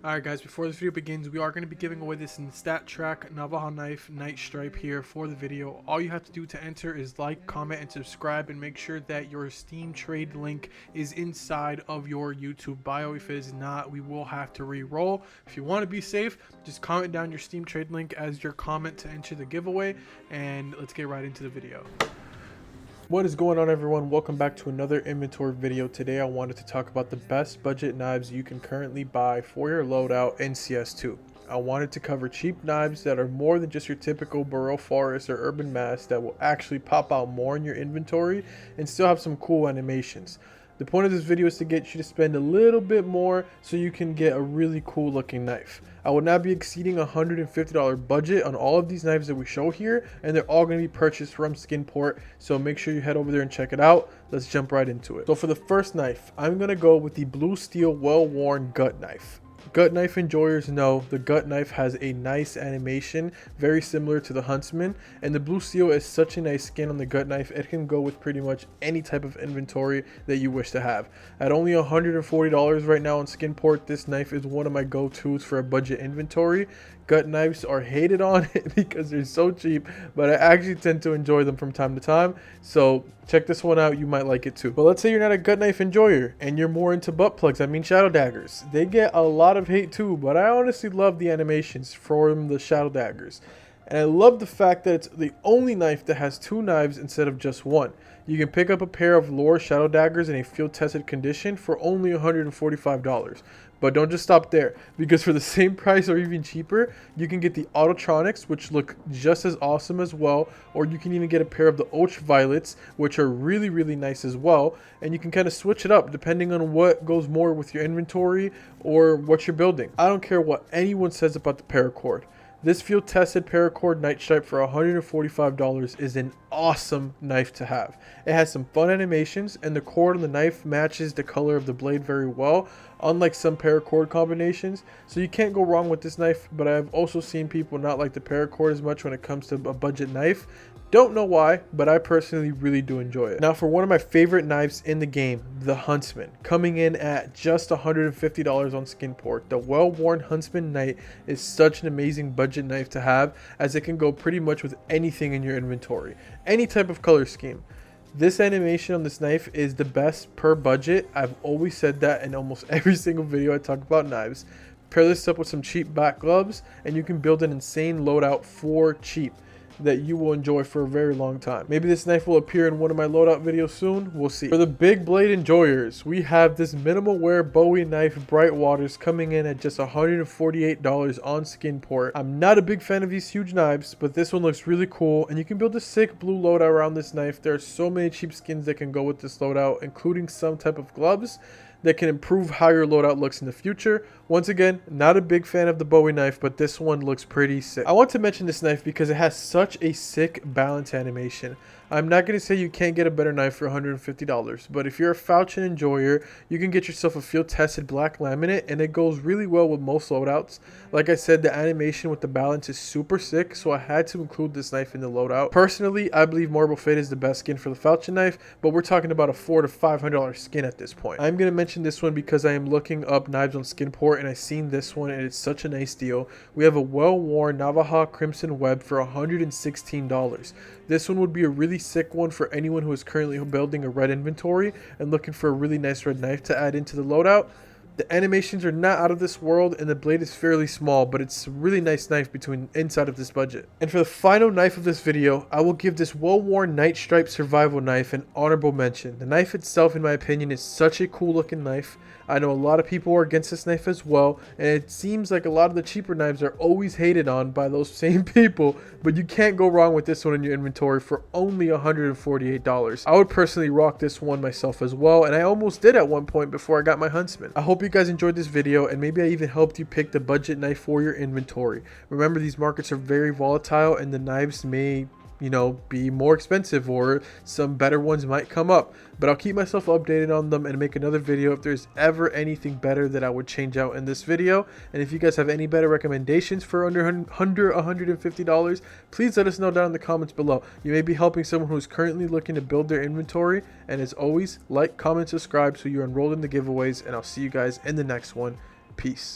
Alright guys, before this video begins, we are going to be giving away this StatTrak Navajo Knife Night Stripe here for the video. All you have to do to enter is like, comment, and subscribe, and make sure that your Steam trade link is inside of your YouTube bio. If it is not, we will have to re-roll. If you want to be safe, just comment down your Steam trade link as your comment to enter the giveaway, and let's get right into the video. What is going on, everyone? Welcome back to another inventory video. Today I wanted to talk about the best budget knives you can currently buy for your loadout in CS2. I wanted to cover cheap knives that are more than just your typical Burrow Forest or Urban Mass that will actually pop out more in your inventory and still have some cool animations. The point of this video is to get you to spend a little bit more so you can get a really cool looking knife. I will not be exceeding $150 budget on all of these knives that we show here, and they're all going to be purchased from Skinport, so make sure you head over there and check it out. Let's jump right into it. So for the first knife, I'm going to go with the Blue Steel well-worn gut knife. Gut knife enjoyers know the gut knife has a nice animation, very similar to the Huntsman, and the Blue Steel is such a nice skin on the gut knife. It can go with pretty much any type of inventory that you wish to have. At only $140 right now on Skinport, this knife is one of my go-tos for a budget inventory. Gut knives are hated on because they're so cheap, but I actually tend to enjoy them from time to time, so check this one out. You might like it too. But let's say you're not a gut knife enjoyer and you're more into butt plugs, shadow daggers. They get a lot of hate too, but I honestly love the animations from the shadow daggers. And I love the fact that it's the only knife that has two knives instead of just one. You can pick up a pair of Lore shadow daggers in a field tested condition for only $145. But don't just stop there, because for the same price or even cheaper, you can get the Autotronics, which look just as awesome as well, or you can even get a pair of the Ultraviolets, which are really nice as well, and you can kind of switch it up depending on what goes more with your inventory or what you're building. I don't care what anyone says about the paracord. This field tested paracord night stripe for $145 is an awesome knife to have. It has some fun animations, and the cord on the knife matches the color of the blade very well, unlike some paracord combinations, so you can't go wrong with this knife. But I've also seen people not like the paracord as much when it comes to a budget knife. Don't know why, but I personally really do enjoy it. Now for one of my favorite knives in the game, the Huntsman, coming in at just $150 on Skinport. The well-worn Huntsman Knight is such an amazing budget knife to have, as it can go pretty much with anything in your inventory, any type of color scheme. This animation on this knife is the best per budget. I've always said that in almost every single video I talk about knives. Pair this up with some cheap back gloves and you can build an insane loadout for cheap that you will enjoy for a very long time. Maybe this knife will appear in one of my loadout videos soon. We'll see. For the big blade enjoyers, we have this minimal wear Bowie knife Bright Waters coming in at just $148 on Skinport. I'm not a big fan of these huge knives, but this one looks really cool, and you can build a sick blue loadout around this knife. There are so many cheap skins that can go with this loadout, including some type of gloves that can improve how your loadout looks in the future. Once again, not a big fan of the Bowie knife, but this one looks pretty sick. I want to mention this knife because it has such a sick balance animation. I'm not going to say you can't get a better knife for $150, but if you're a falchion enjoyer, you can get yourself a field tested black laminate, and it goes really well with most loadouts. Like I said, the animation with the balance is super sick, so I had to include this knife in the loadout. Personally, I believe Marble Fate is the best skin for the falchion knife, but we're talking about a $400 to $500 skin at this point. I'm going to mention this one because I am looking up knives on Skinport and I've seen this one and it's such a nice deal. We have a well-worn Navajo Crimson Web for $116. This one would be a really sick one for anyone who is currently building a red inventory and looking for a really nice red knife to add into the loadout. The animations are not out of this world and the blade is fairly small, but it's a really nice knife inside of this budget. And for the final knife of this video, I will give this well-worn Night Stripe survival knife an honorable mention. The knife itself, in my opinion, is such a cool looking knife. I know a lot of people are against this knife as well, and it seems like a lot of the cheaper knives are always hated on by those same people, but you can't go wrong with this one in your inventory for only $148. I would personally rock this one myself as well, and I almost did at one point before I got my Huntsman. I hope you guys enjoyed this video, and maybe I even helped you pick the budget knife for your inventory. Remember, these markets are very volatile, and the knives may be more expensive, or some better ones might come up, but I'll keep myself updated on them and make another video if there's ever anything better that I would change out in this video. And if you guys have any better recommendations for under $150, please let us know down in the comments below. You may be helping someone who's currently looking to build their inventory. And as always, like, comment, subscribe so you're enrolled in the giveaways, and I'll see you guys in the next one. Peace.